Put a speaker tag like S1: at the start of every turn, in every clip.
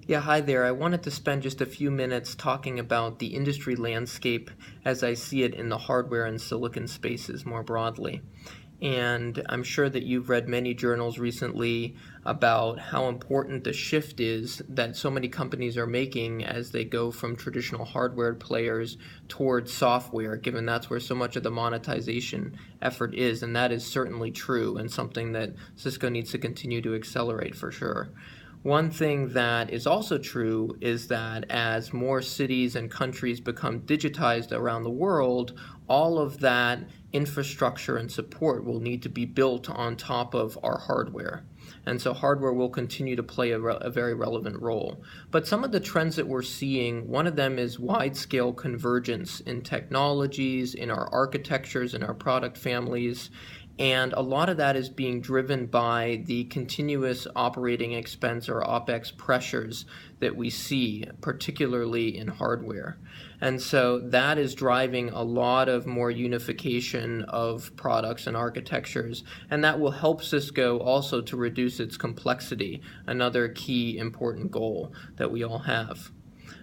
S1: Yeah, hi there. I wanted to spend just a few minutes talking about the industry landscape as I see it in the hardware and silicon spaces more broadly. And I'm sure that you've read many journals recently about how important the shift is that so many companies are making as they go from traditional hardware players towards software, given that's where so much of the monetization effort is. And that is certainly true and something that Cisco needs to continue to accelerate for sure. One thing that is also true is that as more cities and countries become digitized around the world, all of that infrastructure and support will need to be built on top of our hardware. And so hardware will continue to play a very relevant role. But some of the trends that we're seeing, one of them is wide-scale convergence in technologies, in our architectures, in our product families. And a lot of that is being driven by the continuous operating expense or OpEx pressures that we see, particularly in hardware. And so that is driving a lot of more unification of products and architectures, and that will help Cisco also to reduce its complexity, another key important goal that we all have.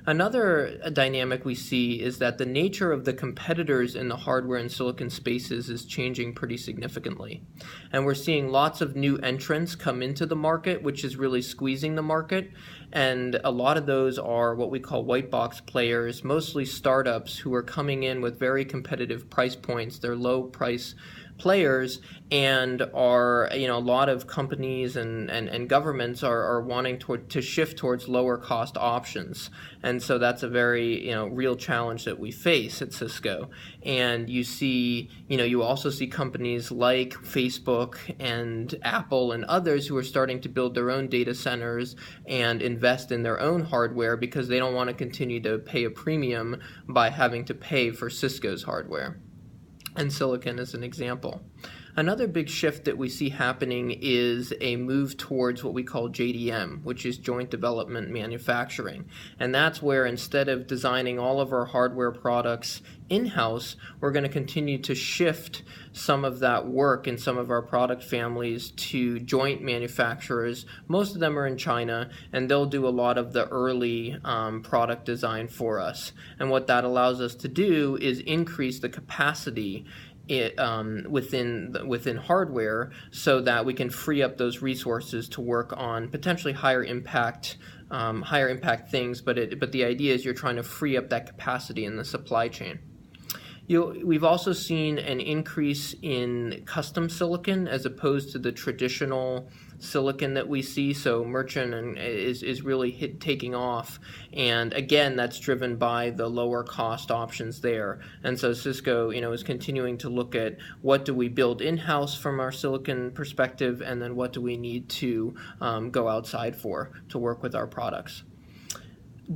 S1: Another dynamic we see is that the nature of the competitors in the hardware and silicon spaces is changing pretty significantly. And we're seeing lots of new entrants come into the market, which is really squeezing the market. And a lot of those are what we call white box players, mostly startups who are coming in with very competitive price points. They're low price players, and are, a lot of companies and governments are wanting to shift towards lower cost options. And so that's a very real challenge that we face at Cisco. And you also see companies like Facebook and Apple and others who are starting to build their own data centers and invest in their own hardware because they don't want to continue to pay a premium by having to pay for Cisco's hardware. And silicon is an example. Another big shift that we see happening is a move towards what we call JDM, which is joint development manufacturing. And that's where instead of designing all of our hardware products in-house, we're going to continue to shift some of that work in some of our product families to joint manufacturers. Most of them are in China, and they'll do a lot of the early product design for us. And what that allows us to do is increase the capacity within hardware, so that we can free up those resources to work on potentially higher impact things. But the idea is you're trying to free up that capacity in the supply chain. We've also seen an increase in custom silicon as opposed to the traditional silicon that we see. So merchant is really taking off, and again, that's driven by the lower cost options there. And so Cisco is continuing to look at what do we build in-house from our silicon perspective, and then what do we need to go outside for to work with our products.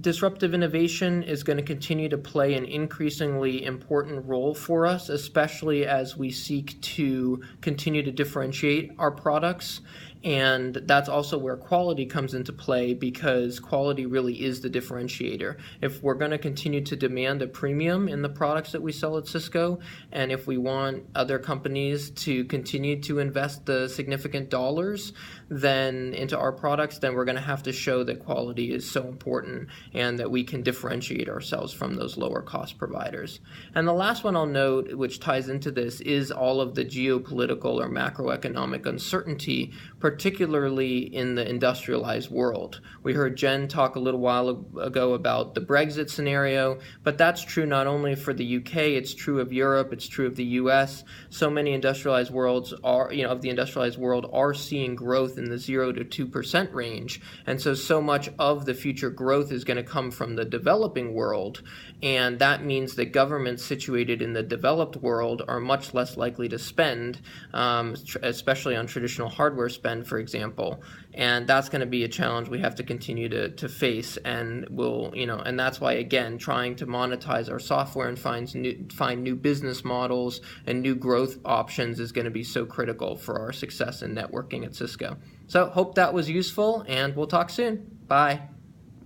S1: Disruptive innovation is going to continue to play an increasingly important role for us, especially as we seek to continue to differentiate our products. And that's also where quality comes into play, because quality really is the differentiator. If we're going to continue to demand a premium in the products that we sell at Cisco, and if we want other companies to continue to invest the significant dollars then into our products, then we're going to have to show that quality is so important and that we can differentiate ourselves from those lower cost providers. And the last one I'll note, which ties into this, is all of the geopolitical or macroeconomic uncertainty, particularly in the industrialized world. We heard Jen talk a little while ago about the Brexit scenario, but that's true not only for the UK, it's true of Europe, it's true of the US. So many industrialized worlds of the industrialized world are seeing growth in the 0 to 2% range. And so much of the future growth is going to come from the developing world. And that means that governments situated in the developed world are much less likely to spend, especially on traditional hardware spend, for example. And that's going to be a challenge we have to continue to face. And and that's why, again, trying to monetize our software and find new business models and new growth options is going to be so critical for our success in networking at Cisco. So hope that was useful, and we'll talk soon. Bye.